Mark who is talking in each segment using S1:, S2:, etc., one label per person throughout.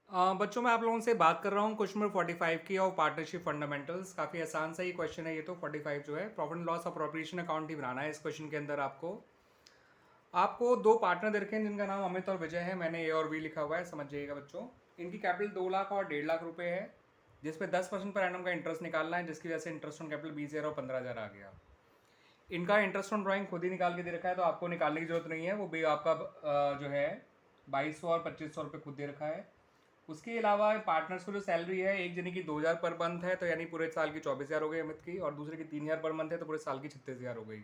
S1: बच्चों मैं आप लोगों से बात कर रहा हूँ क्वेश्चन नंबर 45 की और पार्टनरशिप फंडामेंटल्स। काफ़ी आसान सा ही क्वेश्चन है ये तो। 45 जो है profit and loss appropriation account ही बनाना है। इस क्वेश्चन के अंदर आपको आपको दो पार्टनर दे रखे हैं जिनका नाम अमित और विजय है। मैंने ए और बी लिखा हुआ है, समझ जाइएगा बच्चों। इनकी कैपिटल 2 लाख और 1.5 लाख रुपए है, जिसपे 10% पर एनम का इंटरेस्ट निकालना है, जिसकी वजह से इंटरेस्ट ऑन कैपिटल 20,000 और 15,000 आ गया। इनका इंटरेस्ट ऑन ड्राइंग खुद ही निकाल के दे रखा है, तो आपको निकालने की जरूरत नहीं है। वो भी आपका जो है 2200 और 2500 रुपये खुद दे रखा है। उसके अलावा पार्टनर्स को जो सैलरी है, एक जने की 2,000 पर मंथ है, तो यानी पूरे साल की 24,000 हो गई अमित की, और दूसरे की 3,000 पर मंथ है, तो पूरे साल की 36,000 हो गई।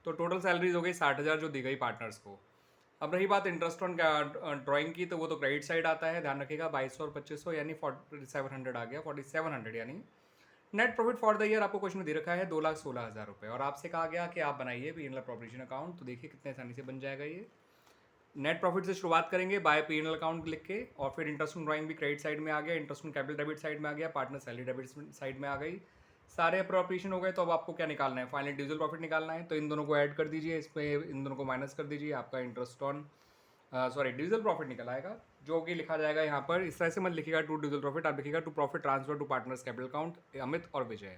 S1: तो टोटल सैलरीज हो गई 60,000 जो दी गई पार्टनर्स को। अब रही बात इंटरेस्ट ऑन ड्राइंग की, तो वो तो क्रेडिट साइड आता है, ध्यान रखिएगा। 2200 और 2500 यानी 4700 आ गया, 4700 यानी net profit for the year आपको क्वेश्चन में दे रखा है 2,16,000 रुपये। और आपसे कहा गया कि आप बनाइए P N L appropriation account. तो देखिए कितने आसानी से बन जाएगा ये। नेट प्रॉफिट से शुरुआत करेंगे by P N L account लिख के, और फिर इंटरेस्ट ऑन ड्राइंग भी क्रेडिट साइड में आ गया, interest on capital debit side में आ गया, पार्टनर सैलरी डेबिट साइड में आ गई। सारे अप्रोप्रिएशन हो गए। तो अब आपको क्या निकालना है? फाइनल इंडिविजुअल प्रॉफिट निकालना है। तो इन दोनों को ऐड कर दीजिए, इसमें इन दोनों को माइनस कर दीजिए, आपका इंटरेस्ट ऑन इंडिविजुअल प्रॉफिट निकल आएगा, जो कि लिखा जाएगा यहाँ पर। इस तरह से मत लिखिएगा टू इंडिविजुअल प्रॉफिट, आप लिखिएगा to profit transfer to partners capital account Amit और विजय।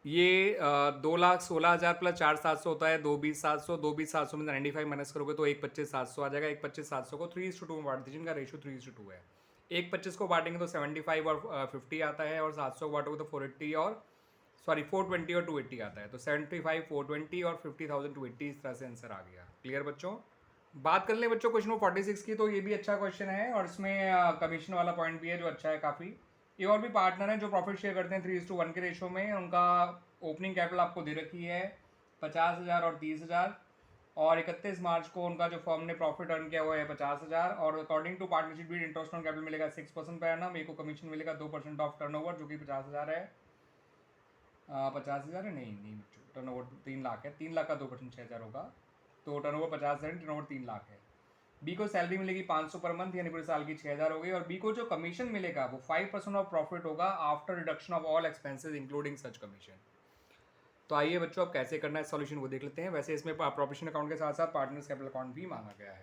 S1: ये 2,16,000 प्लस 4,700 होता है 2,20,700। 2,20,700 में 95 माइनस करोगे तो 1,25,700 आ जाएगा। 1,25,700 को 3:2 में बांट दीजिए, इनका रेशियो 3:2 है। 1,25 को बांटेंगे तो 75 और 50 आता है, और 700 को बांटोगे तो 420 और 420 और 280 आता है। तो 75, 420 और 50,000 280, इस तरह से आंसर आ गया। क्लियर बच्चों? बात कर लें बच्चों क्वेश्चन नंबर 46 की, तो ये भी अच्छा क्वेश्चन है, और इसमें कमीशन वाला पॉइंट भी है जो अच्छा है काफ़ी। ये और भी पार्टनर हैं जो प्रॉफिट शेयर करते हैं 3:1 के रेशो में। उनका ओपनिंग कैपिटल आपको दे रखी है 50,000 और 30,000, और 31 मार्च को उनका जो फर्म ने प्रॉफिट अर्न किया हुआ है 50,000। और अकॉर्डिंग टू पार्टनरशिप भी इंटरेस्ट ऑन कैपिटल मिलेगा 6% पर एनम। एक को कमीशन मिलेगा 2% ऑफ टर्नओवर, जो कि 50,000 है। 50,000 है, नहीं नहीं बच्चों, टर्नओवर 3 लाख है। 3 लाख का 2% 6,000 होगा, तो टर्नओवर 50,000, टर्नओवर 3 लाख है। बी को सैलरी मिलेगी 500 पर मंथ, यानी पूरे साल की 6,000 हो गई। और बी को जो कमीशन मिलेगा वो 5% ऑफ प्रॉफिट होगा after reduction of all expenses including such commission. तो आइए बच्चों, अब कैसे करना है सॉल्यूशन वो देख लेते हैं। वैसे इसमें प्रोफेशन अकाउंट के साथ साथ पार्टनर्स कैपिटल अकाउंट भी मांगा गया है।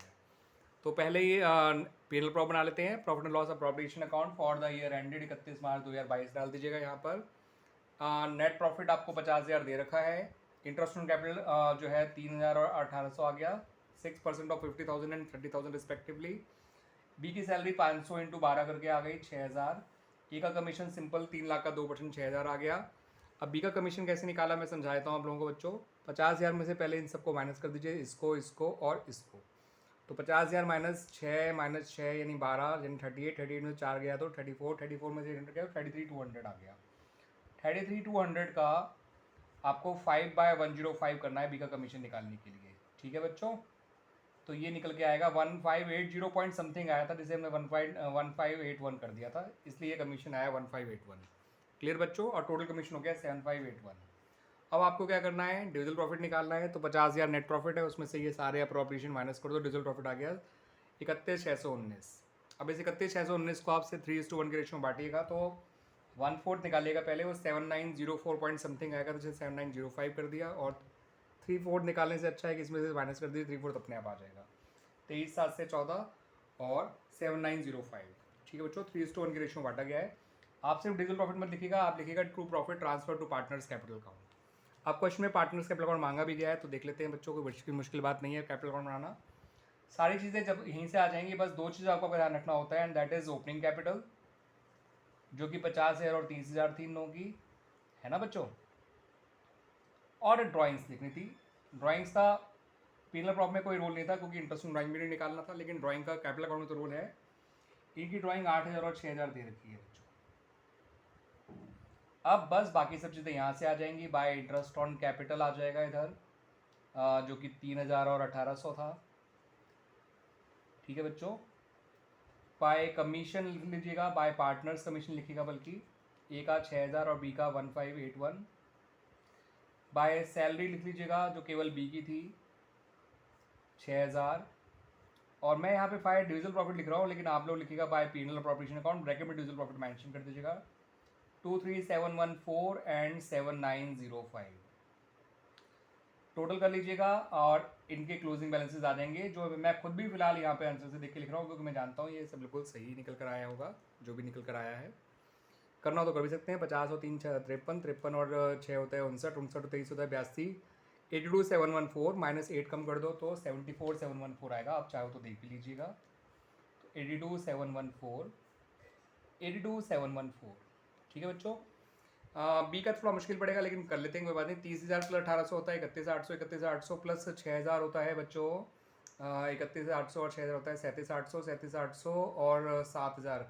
S1: तो पहले ये पी एन एल प्रॉप बना लेते हैं। Profit and loss appropriation account for the year ended 31 मार्च 2022 डाल दीजिएगा यहाँ पर। नेट प्रॉफिट आपको 50,000 दे रखा है। इंटरेस्ट ऑन कैपिटल जो है 3,000 और 1,800 आ गया। 6% ऑफ 50,000 एंड 30,000 रिस्पेक्टिवली। बी की सैलरी 500 इंटू 12 करके आ गई 6,000। ए का कमीशन सिंपल 3 लाख का 2% 6,000 आ गया। अब बी का कमीशन कैसे निकाला मैं समझाता हूँ आप लोगों को बच्चों। 50,000 में से पहले इन सबको माइनस कर दीजिए, इसको, इसको और इसको। तो 50,000 माइनस छः यानी 12, यानी 38। 38 में 4 गया तो 34। 34 में से 100 गया, 33,200 आ गया। 33,200 का आपको 5/105 करना है बी का कमीशन निकालने के लिए। ठीक है बच्चों? तो ये निकल के आएगा 1580 पॉइंट समथिंग आया था, जिसे हमने 1581 कर दिया था, इसलिए कमीशन आया 1581। क्लियर बच्चों? और टोटल कमीशन हो गया 7581। अब आपको क्या करना है? डिविजल प्रॉफिट निकालना है। तो 50,000 नेट प्रॉफिट है, उसमें से ये सारे अप्रोप्रिएशन माइनस कर दो, डिविजल प्रॉफिट आ गया 31,619। अब इस 31,619 को आपसे 3:1 के रेशियो में बांटिएगा, तो 1/4 निकालिएगा पहले, वो 7904 पॉइंट समथिंग आएगा, तो इसे 7905 कर दिया। और 3/4 निकालने से अच्छा है कि इसमें से माइनस कर दीजिए, 3/4 अपने आप आ जाएगा। 23,7 से 14 और 7905। ठीक है बच्चों, 3:1 के रेशियो में बांटा गया है। आप सिर्फ डिजिटल प्रॉफिट मत लिखिएगा, आप लिखिएगा true profit transfer to partners capital account. आप क्वेश्चन में पार्टनर्स कैपिटल अकाउंट मांगा भी गया है, तो देख लेते हैं बच्चों को। मुश्किल बात नहीं है कैपिटल अकाउंट बनाना। सारी चीज़ें जब यहीं से आ जाएंगी, बस दो चीज़ आपको ध्यान रखना होता है, and that is opening capital, जो कि 50,000 और 30,000 तीनों की है ना बच्चों। और ड्राइंग्स लिखनी थी। ड्राइंग्स का पीनल प्रॉप में कोई रोल नहीं था, क्योंकि इंटरेस्ट ड्राइंग भी नहीं निकालना था, लेकिन ड्राइंग का कैपिटल अकाउंट में तो रोल है। इनकी ड्राइंग 8,000 और 6,000 दे रखी है बच्चों। अब बस बाकी सब चीज़ें यहाँ से आ जाएंगी। बाय इंटरेस्ट ऑन कैपिटल आ जाएगा इधर, जो कि 3,000 और 1,800 था। ठीक है बच्चों? बाय कमीशन लिख लीजिएगा, बाय पार्टनर्स कमीशन लिखिएगा, बल्कि ए का 6,000 और बी का 1581। बाय सैलरी लिख लीजिएगा, जो केवल बी की थी 6,000। और मैं यहाँ पे फायर डिविजल प्रॉफिट लिख रहा हूँ, लेकिन आप लोग लिखिएगा by penal appropriation account, bracket में डिविजल प्रॉफिट मेंशन कर दीजिएगा। 23,714 एंड 7,905। टोटल कर लीजिएगा और इनके क्लोजिंग बैलेंसेस आ जाएंगे, जो मैं खुद भी फिलहाल यहाँ पे आंसर से देख के लिख रहा हूँ, क्योंकि मैं जानता हूँ ये सब बिल्कुल सही निकल कर आया होगा, जो भी निकल कर आया है। करना हो तो कर भी सकते हैं। 50 और 3 53, 53 और 6 होता है 59, 59 और 23 होता है 82, 82,714 माइनस 8 कम कर दो तो 74,714 आएगा। आप चाहो तो देख भी लीजिएगा। तो 82,714, 82,714, ठीक है बच्चों। बी का थोड़ा मुश्किल पड़ेगा, लेकिन कर लेते हैं, कोई बात नहीं। 30,000 प्लस 1,800 होता है 31,800, 31,800 प्लस 6,000 होता है बच्चों 31,800 और 6,000 होता है 37,800, 37,800 और 7,000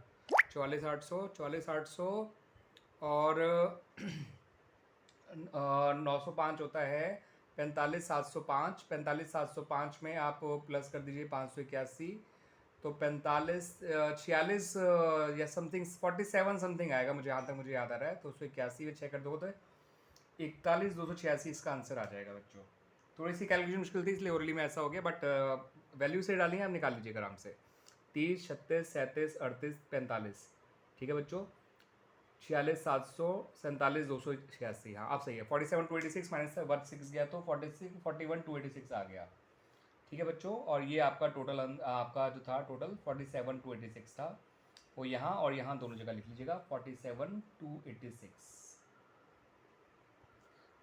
S1: 44,800, 44,800 और 905 होता है 45,705, 45,705 में आप प्लस कर दीजिए 581, तो 45 46 या समथिंग 47 समथिंग आएगा, मुझे यहाँ तक मुझे याद आ रहा है। तो 181 में 6 कर दो तो 41,286 इसका आंसर आ जाएगा बच्चों। थोड़ी सी कैलकुलेशन मुश्किल थी, इसलिए ओरली में ऐसा हो गया, बट वैल्यू से डाली है, आप निकाल लीजिएगा आराम से। 30, 36, 37, 38, 45, ठीक है बच्चों। 46,700, 47,286, हाँ आप सही है। 47,286 माइनस 16 गया तो 41,286 आ गया, ठीक है बच्चों। और ये आपका टोटल आपका जो था टोटल 47,286 था, वो यहाँ और यहाँ दोनों जगह लिख लीजिएगा 47,286।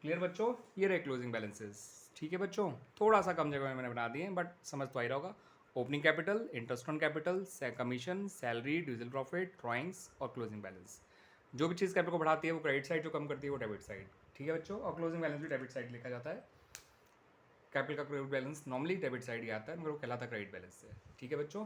S1: क्लियर बच्चों, ये रहे क्लोजिंग बैलेंसेस, ठीक है बच्चों। थोड़ा सा कम जगह में मैंने बना दिए हैं, बट समझ तो आ ही रहा होगा। Opening capital, interest on capital, commission, salary, division profit, drawings और क्लोजिंग बैलेंस। जो भी चीज़ कैपिटल को बढ़ाती है वो क्रेडिट साइड, जो कम करती है वो डेबिट साइड, ठीक है बच्चों। और क्लोजिंग बैलेंस भी डेबिट साइड लिखा जाता है। कैपिटल का credit balance normally debit side ही आता है, मगर वो कहलाता क्रेडिट बैलेंस से, ठीक है बच्चों।